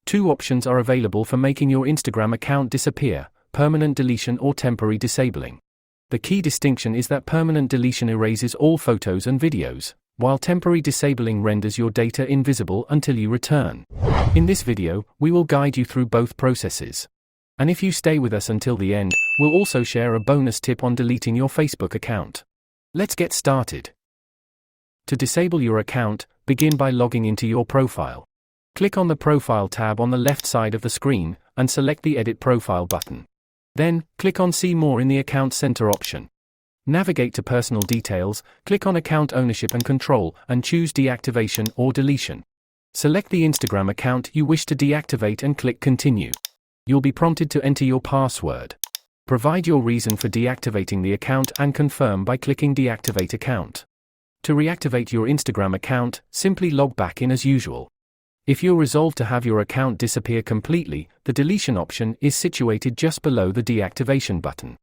Two options are available for making your Instagram account disappear: permanent deletion or temporary disabling. The key distinction is that permanent deletion erases all photos and videos, while temporary disabling renders your data invisible until you return. In this video, we will guide you through both processes. And if you stay with us until the end, we'll also share a bonus tip on deleting your Facebook account. Let's get started. To disable your account, begin by logging into your profile. Click on the Profile tab on the left side of the screen, and select the Edit Profile button. Then, click on See More in the Account Center option. Navigate to Personal Details, click on Account Ownership and Control, and choose Deactivation or Deletion. Select the Instagram account you wish to deactivate and click Continue. You'll be prompted to enter your password. Provide your reason for deactivating the account and confirm by clicking Deactivate Account. To reactivate your Instagram account, simply log back in as usual. If you're resolved to have your account disappear completely, the deletion option is situated just below the deactivation button.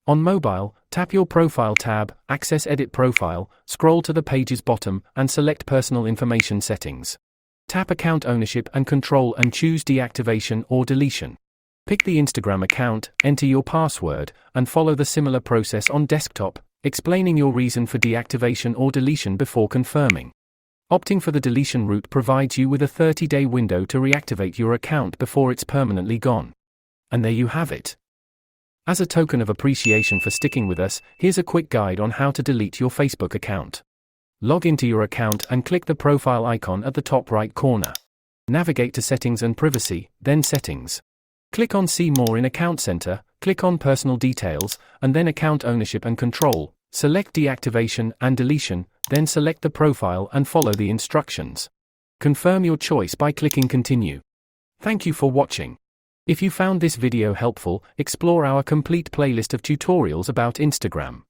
On mobile, tap your Profile tab, access Edit Profile, scroll to the page's bottom, and select Personal Information Settings. Tap Account Ownership and Control and choose Deactivation or Deletion. Pick the Instagram account, enter your password, and follow the similar process on desktop, explaining your reason for deactivation or deletion before confirming. Opting for the deletion route provides you with a 30-day window to reactivate your account before it's permanently gone. And there you have it. As a token of appreciation for sticking with us, here's a quick guide on how to delete your Facebook account. Log into your account and click the profile icon at the top right corner. Navigate to Settings and Privacy, then Settings. Click on See More in Account Center, click on Personal Details, and then Account Ownership and Control. Select Deactivation and Deletion, then select the profile and follow the instructions. Confirm your choice by clicking Continue. Thank you for watching. If you found this video helpful, explore our complete playlist of tutorials about Instagram.